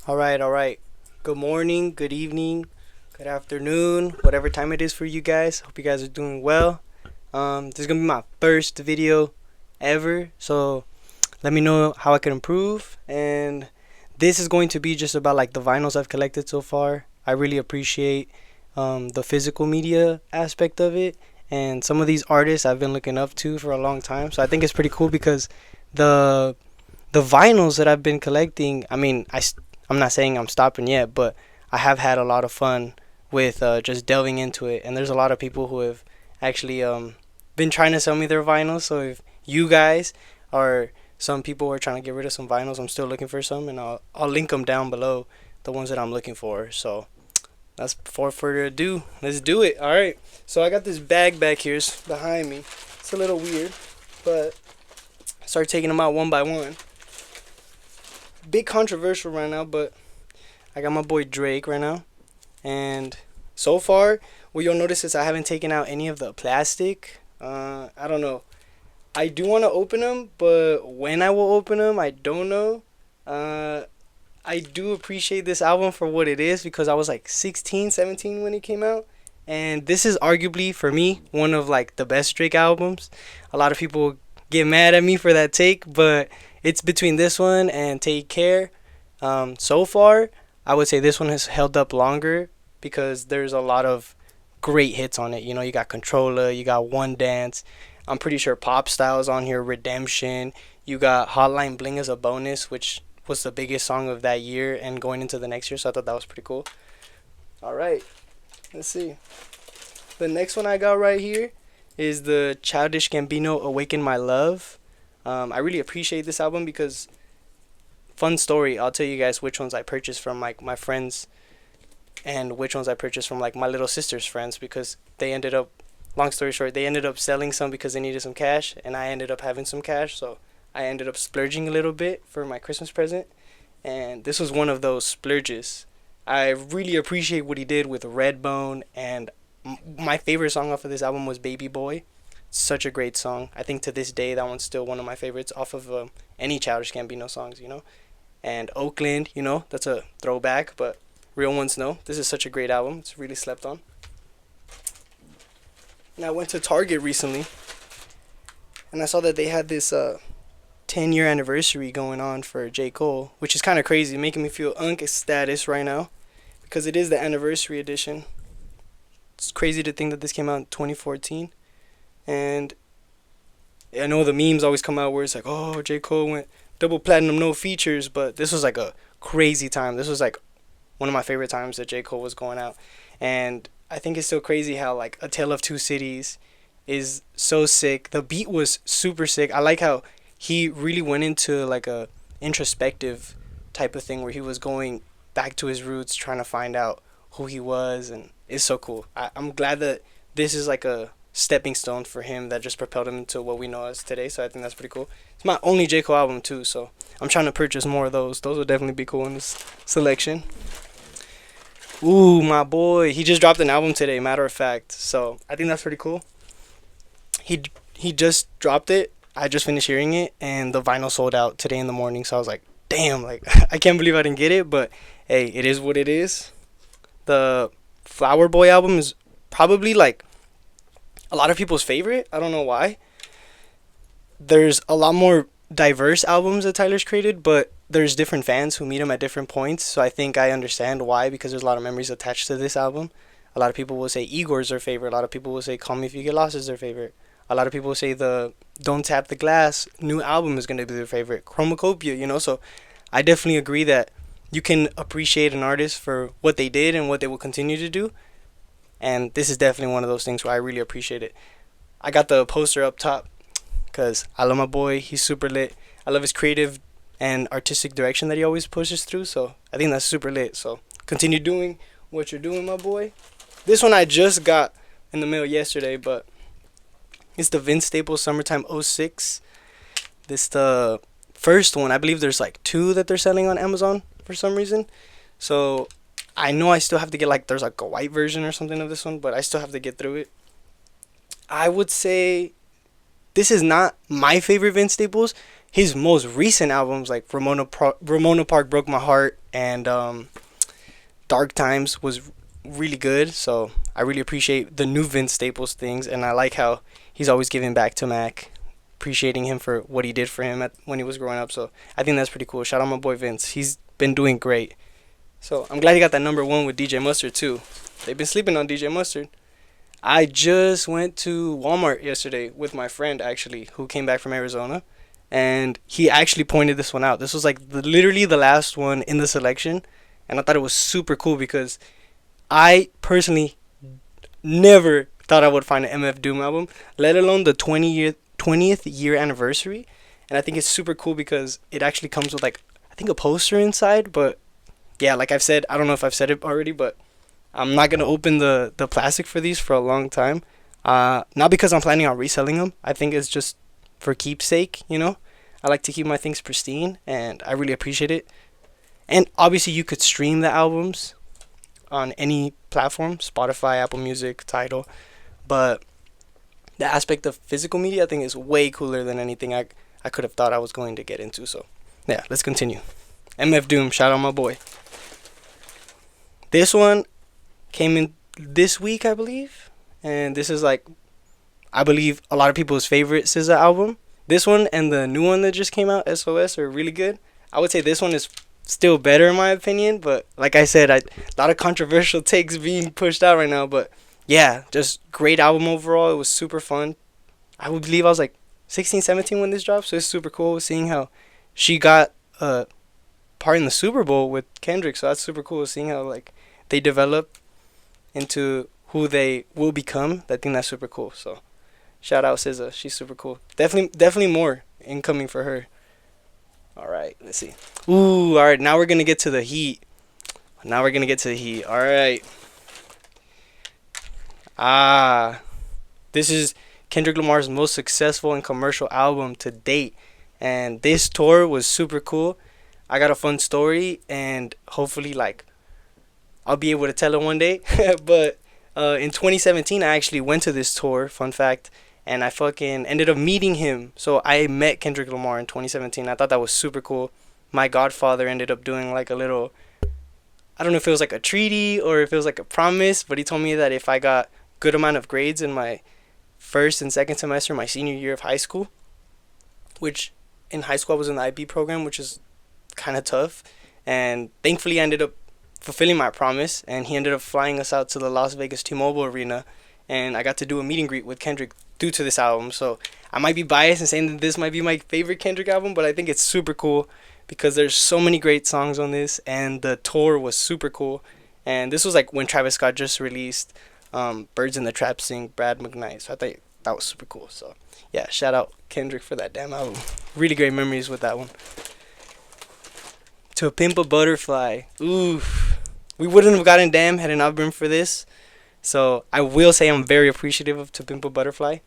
All right. Good morning, good evening, good afternoon, whatever time it is for you guys. Hope you guys are doing well. This is gonna be my first video ever, so let me know how I can improve. And this is going to be just about like the vinyls I've collected so far. I really appreciate the physical media aspect of it, and some of these artists I've been looking up to for a long time. So I think it's pretty cool because the the vinyls that I've been collecting. I'm not saying I'm stopping yet, but I have had a lot of fun with just delving into it. And there's a lot of people who have actually been trying to sell me their vinyls. So if you guys are some people who are trying to get rid of some vinyls, I'm still looking for some, and I'll link them down below, the ones that I'm looking for. So that's before further ado. Let's do it. All right. So I got this bag back here behind me. It's a little weird, but I start taking them out one by one. Big controversial right now, but I got my boy Drake right now, and so far what you'll notice is I haven't taken out any of the plastic. I don't know. I do want to open them, but when I will open them, I don't know. I do appreciate this album for what it is because I was like 16, 17 when it came out, and this is arguably for me one of like the best Drake albums. A lot of people get mad at me for that take, but it's between this one and Take Care. So far, I would say this one has held up longer because there's a lot of great hits on it. You know, you got Controller, you got One Dance. I'm pretty sure Pop Style's on here, Redemption. You got Hotline Bling as a bonus, which was the biggest song of that year and going into the next year, so I thought that was pretty cool. All right, let's see. The next one I got right here is the Childish Gambino Awaken My Love. I really appreciate this album because, fun story, I'll tell you guys which ones I purchased from like my friends and which ones I purchased from like my little sister's friends, because they ended up, long story short, they ended up selling some because they needed some cash, and I ended up having some cash, so I ended up splurging a little bit for my Christmas present, and this was one of those splurges. I really appreciate what he did with Redbone, and my favorite song off of this album was Baby Boy. Such a great song. I think to this day that one's still one of my favorites off of any Childish Gambino songs, you know. And Oakland, you know, that's a throwback, but real ones know. This is such a great album. It's really slept on. And I went to Target recently, and I saw that they had this 10-year anniversary going on for J. Cole, which is kind of crazy, making me feel status right now because it is the anniversary edition. It's crazy to think that this came out in 2014. And I know the memes always come out where it's like, oh, J. Cole went double platinum, no features. But this was like a crazy time. This was like one of my favorite times that J. Cole was going out. And I think it's still crazy how like A Tale of Two Cities is so sick. The beat was super sick. I like how he really went into like a introspective type of thing where he was going back to his roots, trying to find out who he was. And it's so cool. I'm glad that this is like a stepping stone for him that just propelled him into what we know as today. So I think that's pretty cool. It's my only J. Cole album too, so I'm trying to purchase more of those. Those would definitely be cool in this selection. Ooh, my boy, he just dropped an album today, matter of fact, so I think that's pretty cool. He just dropped it. I just finished hearing it, and the vinyl sold out today in the morning, so I was like, damn, like I can't believe I didn't get it, but hey, it is what it is. The Flower Boy album is probably like a lot of people's favorite. I don't know why. There's a lot more diverse albums that Tyler's created, but there's different fans who meet him at different points. So I think I understand why, because there's a lot of memories attached to this album. A lot of people will say Igor's their favorite. A lot of people will say Call Me If You Get Lost is their favorite. A lot of people will say the Don't Tap the Glass new album is going to be their favorite. Chromacopia, you know. So I definitely agree that you can appreciate an artist for what they did and what they will continue to do. And this is definitely one of those things where I really appreciate it. I got the poster up top because I love my boy. He's super lit. I love his creative and artistic direction that he always pushes through. So I think that's super lit. So continue doing what you're doing, my boy. This one I just got in the mail yesterday, but it's the Vince Staples Summertime '06. This the first one. I believe there's like two that they're selling on Amazon for some reason. So I know I still have to get like, there's like a white version or something of this one, but I still have to get through it. I would say this is not my favorite Vince Staples. His most recent albums like Ramona Park Broke My Heart and Dark Times was really good. So I really appreciate the new Vince Staples things, and I like how he's always giving back to Mac, appreciating him for what he did for him when he was growing up. So I think that's pretty cool. Shout out my boy Vince. He's been doing great. So I'm glad he got that number one with DJ Mustard too. They've been sleeping on DJ Mustard. I just went to Walmart yesterday with my friend actually, who came back from Arizona, and he actually pointed this one out. This was like literally the last one in the selection, and I thought it was super cool because I personally never thought I would find an MF Doom album, let alone the 20th year anniversary. And I think it's super cool because it actually comes with like I think a poster inside. But yeah, like I've said, I don't know if I've said it already, but I'm not gonna open the plastic for these for a long time. Not because I'm planning on reselling them. I think it's just for keepsake. You know, I like to keep my things pristine, and I really appreciate it. And obviously, you could stream the albums on any platform, Spotify, Apple Music, Tidal. But the aspect of physical media, I think, is way cooler than anything I could have thought I was going to get into. So, yeah, let's continue. MF Doom, shout out my boy. This one came in this week, I believe. And this is like, I believe, a lot of people's favorite SZA album. This one and the new one that just came out, SOS, are really good. I would say this one is still better in my opinion, but like I said, a lot of controversial takes being pushed out right now. But yeah, just great album overall. It was super fun. I would believe I was like 16, 17 when this dropped, so it's super cool seeing how she got a part in the Super Bowl with Kendrick. So that's super cool seeing how like they develop into who they will become. I think that's super cool. So shout out SZA, she's super cool. Definitely more incoming for her. All right, let's see. Ooh, all right, now we're going to get to the heat. All right. This is Kendrick Lamar's most successful and commercial album to date. And this tour was super cool. I got a fun story, and hopefully, like, I'll be able to tell it one day. But in 2017, I actually went to this tour, fun fact, and I fucking ended up meeting him. So I met Kendrick Lamar in 2017. I thought that was super cool. My godfather ended up doing like a little, I don't know if it was like a treaty or if it was like a promise, but he told me that if I got good amount of grades in my first and second semester, my senior year of high school, which in high school I was in the IB program, which is kind of tough. And thankfully I ended up fulfilling my promise, and he ended up flying us out to the Las Vegas T-Mobile Arena, and I got to do a meet and greet with Kendrick due to this album. So I might be biased in saying that this might be my favorite Kendrick album, but I think it's super cool because there's so many great songs on this, and the tour was super cool. And this was like when Travis Scott just released Birds in the Trap Sing Brad McKnight, so I thought that was super cool. So yeah, shout out Kendrick for that damn album. Really great memories with that one. To Pimp a Butterfly. Oof. We wouldn't have gotten Damn had it not been for this. So I will say I'm very appreciative of To Pimp a Butterfly.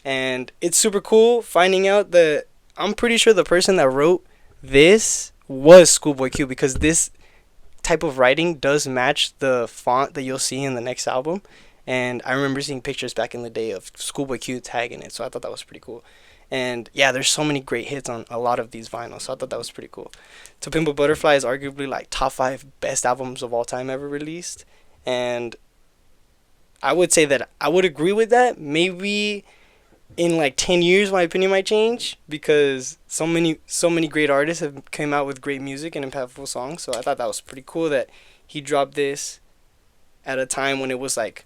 And it's super cool finding out that I'm pretty sure the person that wrote this was Schoolboy Q, because this type of writing does match the font that you'll see in the next album. And I remember seeing pictures back in the day of Schoolboy Q tagging it. So I thought that was pretty cool. And yeah, there's so many great hits on a lot of these vinyls. So I thought that was pretty cool. To Pimp a Butterfly is arguably like top 5 best albums of all time ever released. And I would say that I would agree with that. Maybe in like 10 years my opinion might change, because so many great artists have came out with great music and impactful songs. So I thought that was pretty cool that he dropped this at a time when it was like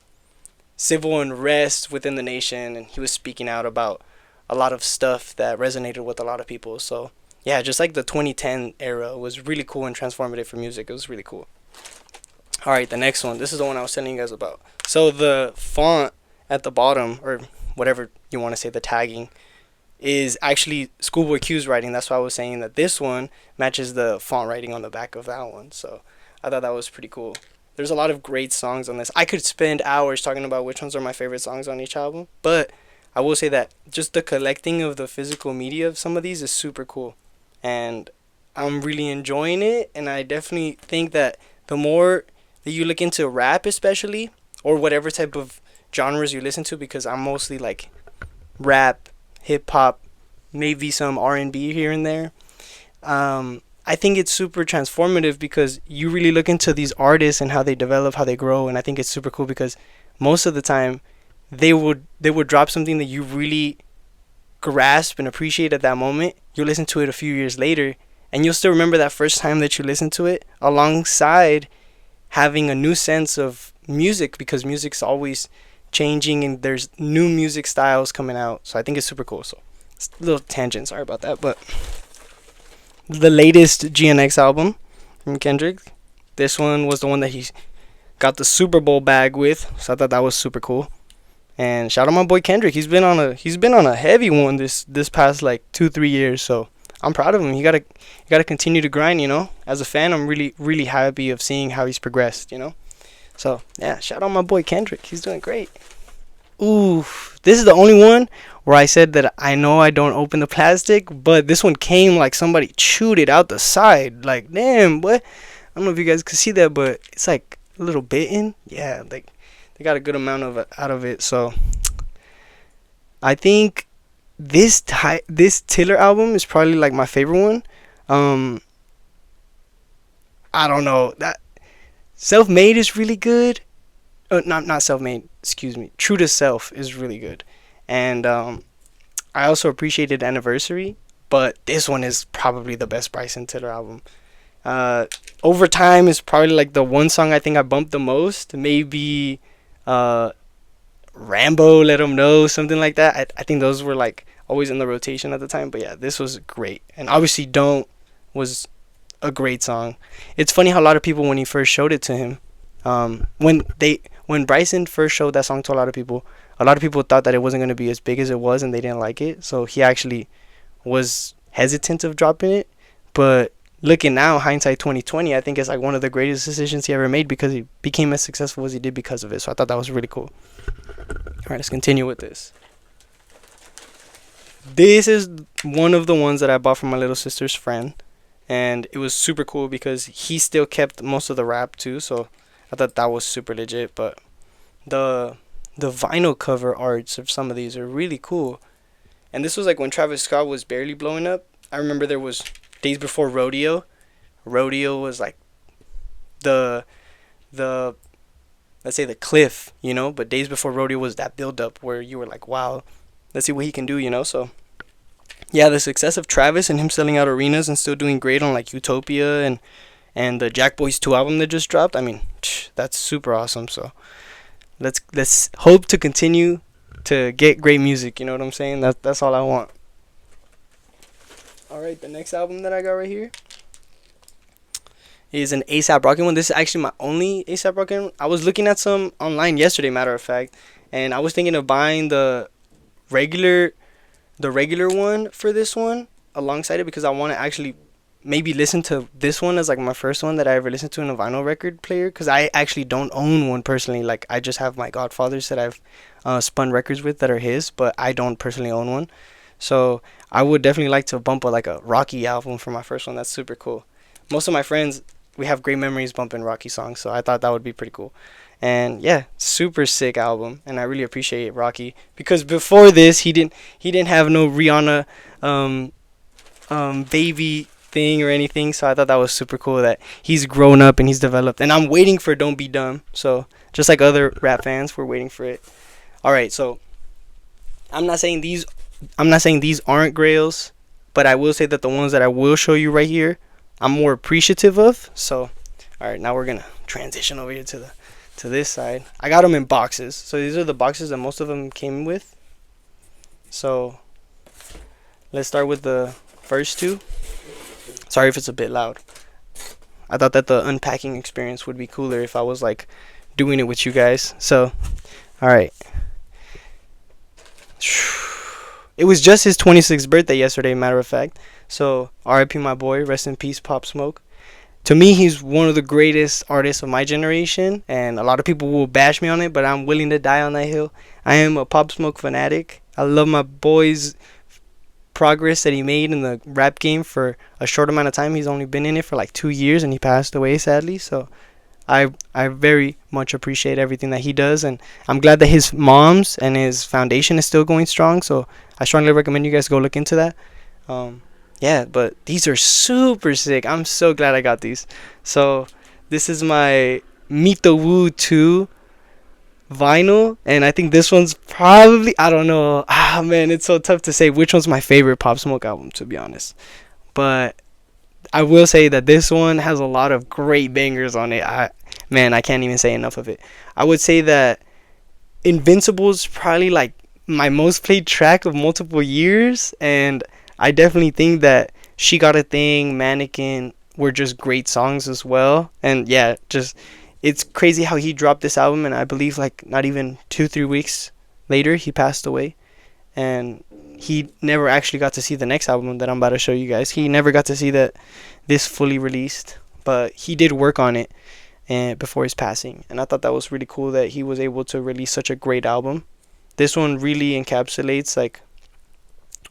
civil unrest within the nation, and he was speaking out about a lot of stuff that resonated with a lot of people. So yeah, just like the 2010 era was really cool and transformative for music. It was really cool. All right, the next one. This is the one I was telling you guys about. So the font at the bottom, or whatever you want to say, the tagging, is actually Schoolboy Q's writing. That's why I was saying that this one matches the font writing on the back of that one. So I thought that was pretty cool. There's a lot of great songs on this. I could spend hours talking about which ones are my favorite songs on each album, but I will say that just the collecting of the physical media of some of these is super cool. And I'm really enjoying it, and I definitely think that the more that you look into rap especially, or whatever type of genres you listen to, because I'm mostly like rap, hip hop, maybe some R&B here and there. I think it's super transformative because you really look into these artists and how they develop, how they grow, and I think it's super cool because most of the time they would drop something that you really grasp and appreciate at that moment. You'll listen to it a few years later, and you'll still remember that first time that you listened to it, alongside having a new sense of music because music's always changing and there's new music styles coming out. So I think it's super cool. So it's a little tangent, sorry about that, but the latest GNX album from Kendrick, this one was the one that he got the Super Bowl bag with, so I thought that was super cool. And shout out my boy Kendrick. He's been on a heavy one this past like 2-3 years. So I'm proud of him. You gotta continue to grind. As a fan, I'm really happy of seeing how he's progressed. So yeah, shout out my boy Kendrick. He's doing great. Ooh, this is the only one where I said that I know I don't open the plastic, but this one came like somebody chewed it out the side. Like damn, what? I don't know if you guys could see that, but it's like a little bitten. Yeah, like they got a good amount of it out of it. So I think this Tiller album is probably like my favorite one. I don't know, that Self Made is really good. Not Self Made, excuse me. True to Self is really good. And I also appreciated Anniversary, but this one is probably the best Bryson Tiller album. Overtime is probably like the one song I think I bumped the most. Maybe Rambo, Let 'Em Know, something like that. I think those were like always in the rotation at the time. But yeah, this was great. And obviously Don't was a great song. It's funny how a lot of people, when he first showed it to him, when Bryson first showed that song to a lot of people thought that it wasn't going to be as big as it was and they didn't like it. So he actually was hesitant of dropping it. But looking now, hindsight 2020, I think it's like one of the greatest decisions he ever made because he became as successful as he did because of it. So I thought that was really cool. All right, let's continue with this. This is one of the ones that I bought from my little sister's friend. And it was super cool because he still kept most of the rap too. So I thought that was super legit. But the vinyl cover arts of some of these are really cool. And this was like when Travis Scott was barely blowing up. I remember there was Days Before Rodeo. Rodeo was like the let's say the cliff, but Days Before Rodeo was that build up where you were like, wow, let's see what he can do. So yeah, the success of Travis and him selling out arenas and still doing great on like Utopia and the Jack Boys 2 album that just dropped. I mean, that's super awesome. So let's hope to continue to get great music. You know what I'm saying? That's all I want. All right, the next album that I got right here is an A$AP Rocky one. This is actually my only A$AP Rocky one. I was looking at some online yesterday, matter of fact, and I was thinking of buying the regular one for this one alongside it because I want to actually maybe listen to this one as like my first one that I ever listened to in a vinyl record player, because I actually don't own one personally. Like I just have my godfathers that I've spun records with that are his, but I don't personally own one. So I would definitely like to bump a Rocky album for my first one. That's super cool. Most of my friends, we have great memories bumping Rocky songs, so I thought that would be pretty cool. And yeah, super sick album, and I really appreciate Rocky because before this he didn't have no Rihanna baby thing or anything. So I thought that was super cool that he's grown up and he's developed. And I'm waiting for Don't Be Dumb. So just like other rap fans, we're waiting for it. All right, so I'm not saying these aren't grails, but I will say that the ones that I will show you right here, I'm more appreciative of. So all right, now we're gonna transition over here to this side. I got them in boxes. So these are the boxes that most of them came with. So let's start with the first two. Sorry if it's a bit loud. I thought that the unpacking experience would be cooler if I was like doing it with you guys. So, all right. It was just his 26th birthday yesterday, matter of fact. So, RIP my boy, rest in peace, Pop Smoke. To me, he's one of the greatest artists of my generation, and a lot of people will bash me on it, but I'm willing to die on that hill. I am a Pop Smoke fanatic. I love my boy's progress that he made in the rap game for a short amount of time. He's only been in it for like 2 years, and he passed away, sadly. So I very much appreciate everything that he does, and I'm glad that his mom's and his foundation is still going strong. So I strongly recommend you guys go look into that. yeah, but these are super sick. I'm so glad I got these. So this is my Meet the Woo 2 vinyl, and I think this one's probably, I don't know. Ah man, it's so tough to say which one's my favorite Pop Smoke album, to be honest. But I will say that this one has a lot of great bangers on it. I can't even say enough of it. I would say that Invincible's probably like my most played track of multiple years, and I definitely think that She Got a Thing, Mannequin were just great songs as well. And yeah, just it's crazy how he dropped this album, and I believe like not even 2-3 weeks later he passed away, and he never actually got to see the next album that I'm about to show you guys. He never got to see that this fully released, but he did work on it and before his passing, and I thought that was really cool that he was able to release such a great album. This one really encapsulates like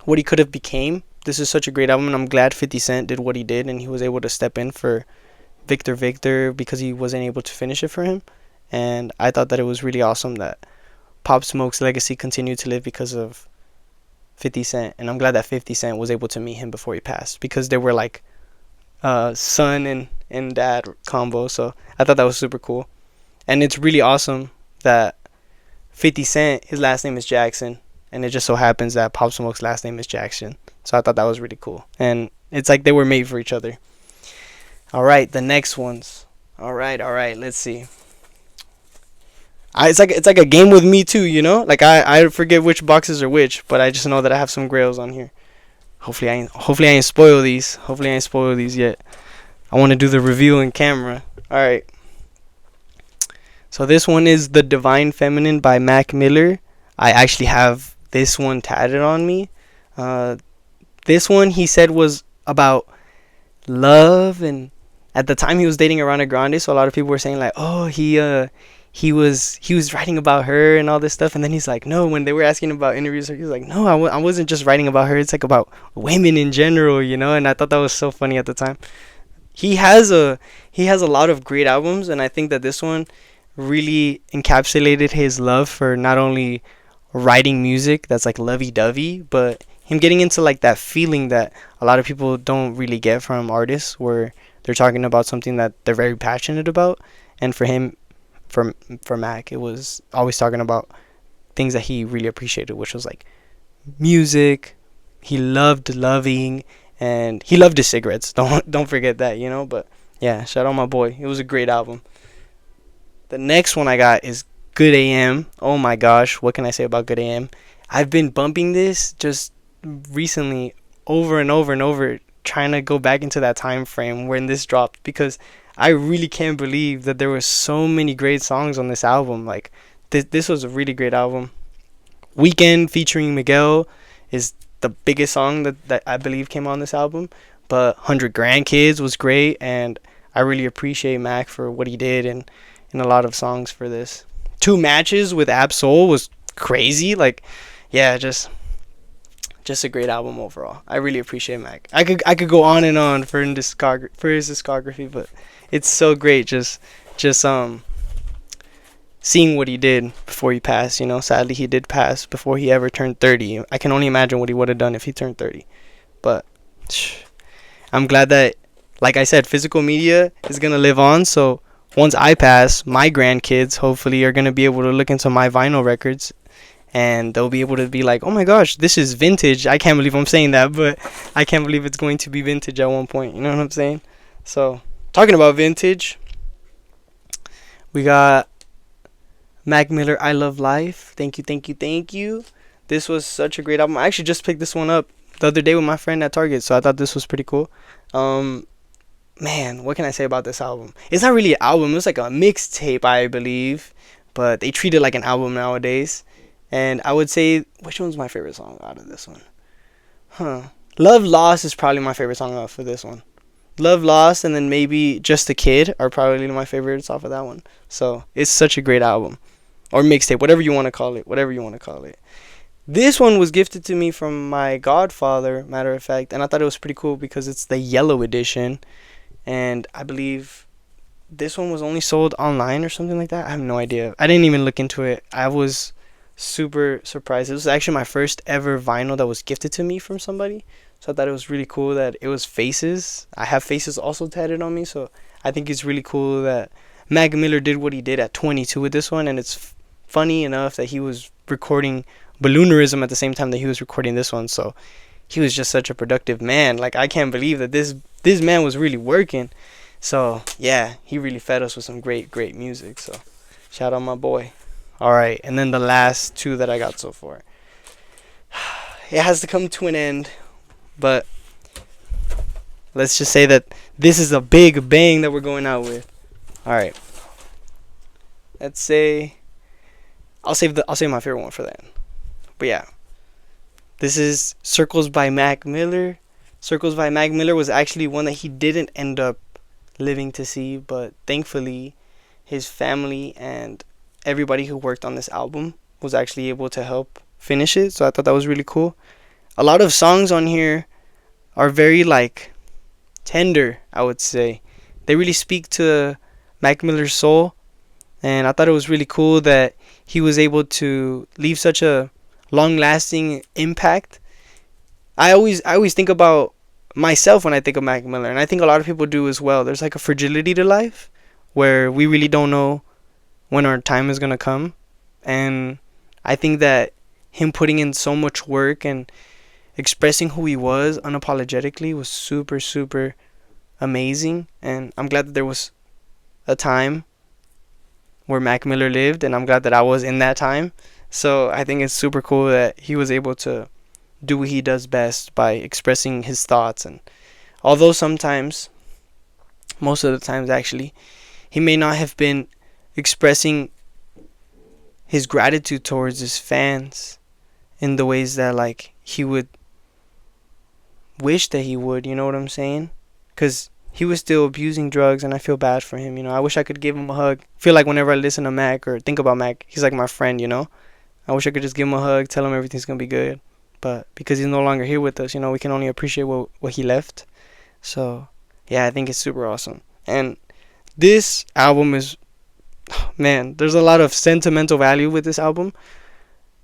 what he could have became. This is such a great album, and I'm glad 50 Cent did what he did, and he was able to step in for Victor Victor because he wasn't able to finish it for him. And I thought that it was really awesome that Pop Smoke's legacy continued to live because of 50 Cent, and I'm glad that 50 Cent was able to meet him before he passed, because they were like son and dad combo. So I thought that was super cool, and it's really awesome that 50 Cent, his last name is Jackson, and it just so happens that Pop Smoke's last name is Jackson. So I thought that was really cool, and it's like they were made for each other. All right, the next ones. All right, let's see. It's like a game with me too, you know. Like I forget which boxes are which, but I just know that I have some grails on here. Hopefully I ain't spoil these. Hopefully I ain't spoil these yet. I want to do the review in camera. All right. So this one is The Divine Feminine by Mac Miller. I actually have this one tatted on me. This one he said was about love, and at the time he was dating Ariana Grande, so a lot of people were saying like, oh, he was writing about her and all this stuff. And then he's like, no, when they were asking about interviews, he was like, no, I wasn't just writing about her, it's like about women in general, you know. And I thought that was so funny at the time. He has a lot of great albums, and I think that this one really encapsulated his love for not only writing music that's like lovey-dovey, but him getting into like that feeling that a lot of people don't really get from artists, where they're talking about something that they're very passionate about. And for him, for Mac, it was always talking about things that he really appreciated, which was like music. He loved loving, and he loved his cigarettes. Don't forget that, you know. But yeah, shout out my boy. It was a great album. The next one I got is Good AM. Oh my gosh, what can I say about Good AM? I've been bumping this just recently over and over and over, trying to go back into that time frame when this dropped, because I really can't believe that there were so many great songs on this album. Like this was a really great album. Weekend featuring Miguel is the biggest song that I believe came on this album, but 100 Grandkids was great, and I really appreciate Mac for what he did and in a lot of songs for this. Two Matches with Ab-Soul was crazy. Like, yeah, just a great album overall. I really appreciate Mac. I could go on and on for his discography, but it's so great just seeing what he did before he passed, you know. Sadly, he did pass before he ever turned 30. I can only imagine what he would have done if he turned 30. But I'm glad that, like I said, physical media is going to live on. So once I pass, my grandkids hopefully are going to be able to look into my vinyl records, and they'll be able to be like, oh my gosh, this is vintage. I can't believe I'm saying that, but I can't believe it's going to be vintage at one point. You know what I'm saying? So, talking about vintage, we got Mac Miller, I Love Life. Thank you. This was such a great album. I actually just picked this one up the other day with my friend at Target, so I thought this was pretty cool. Man, what can I say about this album? It's not really an album. It's like a mixtape, I believe, but they treat it like an album nowadays. And I would say, which one's my favorite song out of this one? Love Lost is probably my favorite song off of this one. Love Lost, and then maybe Just a Kid are probably my favorites off of that one. So it's such a great album, or mixtape, whatever you want to call it. This one was gifted to me from my godfather, matter of fact, and I thought it was pretty cool because it's the yellow edition, and I believe this one was only sold online or something like that. I have no idea. I didn't even look into it. I was super surprised. It was actually my first ever vinyl that was gifted to me from somebody. So I thought it was really cool that it was Faces. I have Faces also tatted on me, so I think it's really cool that Mac Miller did what he did at 22 with this one, and it's funny enough that he was recording Balloonerism at the same time that he was recording this one. So he was just such a productive man. Like, I can't believe that this man was really working. So yeah, he really fed us with some great music. So shout out my boy. All right, and then the last two that I got so far. It has to come to an end, but let's just say that this is a big bang that we're going out with. All right. Let's say I'll save my favorite one for that. But yeah, this is Circles by Mac Miller. Circles by Mac Miller was actually one that he didn't end up living to see, but thankfully his family and everybody who worked on this album was actually able to help finish it. So I thought that was really cool. A lot of songs on here are very like tender, I would say. They really speak to Mac Miller's soul, and I thought it was really cool that he was able to leave such a long-lasting impact. I always think about myself when I think of Mac Miller, and I think a lot of people do as well. There's like a fragility to life where we really don't know when our time is going to come, and I think that him putting in so much work and expressing who he was unapologetically was super amazing. And I'm glad that there was a time where Mac Miller lived, and I'm glad that I was in that time. So I think it's super cool that he was able to do what he does best by expressing his thoughts. And although sometimes, most of the times actually, he may not have been expressing his gratitude towards his fans in the ways that like he would wish that he would, you know what I'm saying? Because he was still abusing drugs, and I feel bad for him, you know. I wish I could give him a hug. I feel like whenever I listen to Mac or think about Mac, he's like my friend, you know. I wish I could just give him a hug, tell him everything's gonna be good. But because he's no longer here with us, you know, we can only appreciate what he left. So yeah, I think it's super awesome. And this album is, man, there's a lot of sentimental value with this album.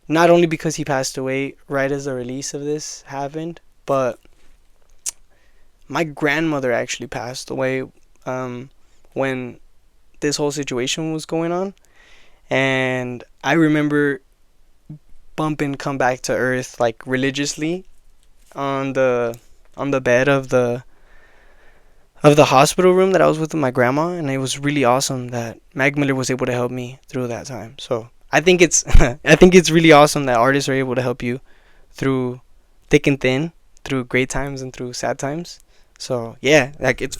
Not only because he passed away right as the release of this happened, but my grandmother actually passed away when this whole situation was going on. And I remember bumping Come Back to Earth like religiously on the bed of the hospital room that I was with my grandma, and it was really awesome that Mac Miller was able to help me through that time. So I think it's I think it's really awesome that artists are able to help you through thick and thin, through great times and through sad times. So yeah, like it's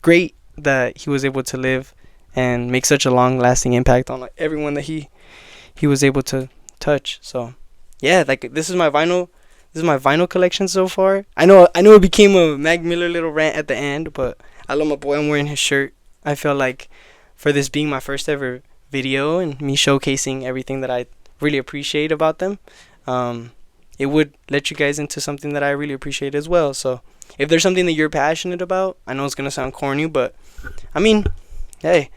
great that he was able to live and make such a long lasting impact on like everyone that he was able to touch. So yeah, like this is my vinyl collection so far. I know it became a Mac Miller little rant at the end, but I love my boy. I'm wearing his shirt. I feel like for this being my first ever video and me showcasing everything that I really appreciate about them, it would let you guys into something that I really appreciate as well. So if there's something that you're passionate about, I know it's gonna sound corny, but I mean, hey,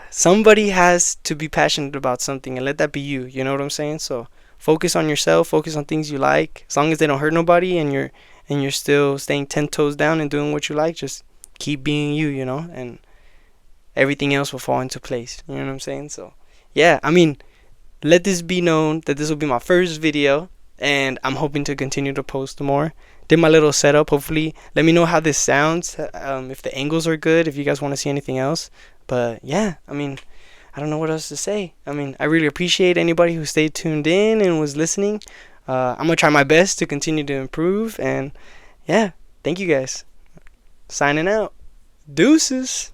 somebody has to be passionate about something, and let that be you. You know what I'm saying? So focus on yourself, focus on things you like. As long as they don't hurt nobody, and you're still staying 10 toes down and doing what you like, just keep being you, you know, and everything else will fall into place. You know what I'm saying? So yeah, I mean, let this be known that this will be my first video, and I'm hoping to continue to post more. Did my little setup. Hopefully, let me know how this sounds, if the angles are good, if you guys want to see anything else. But yeah, I mean, I don't know what else to say. I mean, I really appreciate anybody who stayed tuned in and was listening. I'm going to try my best to continue to improve. And yeah, thank you guys. Signing out. Deuces.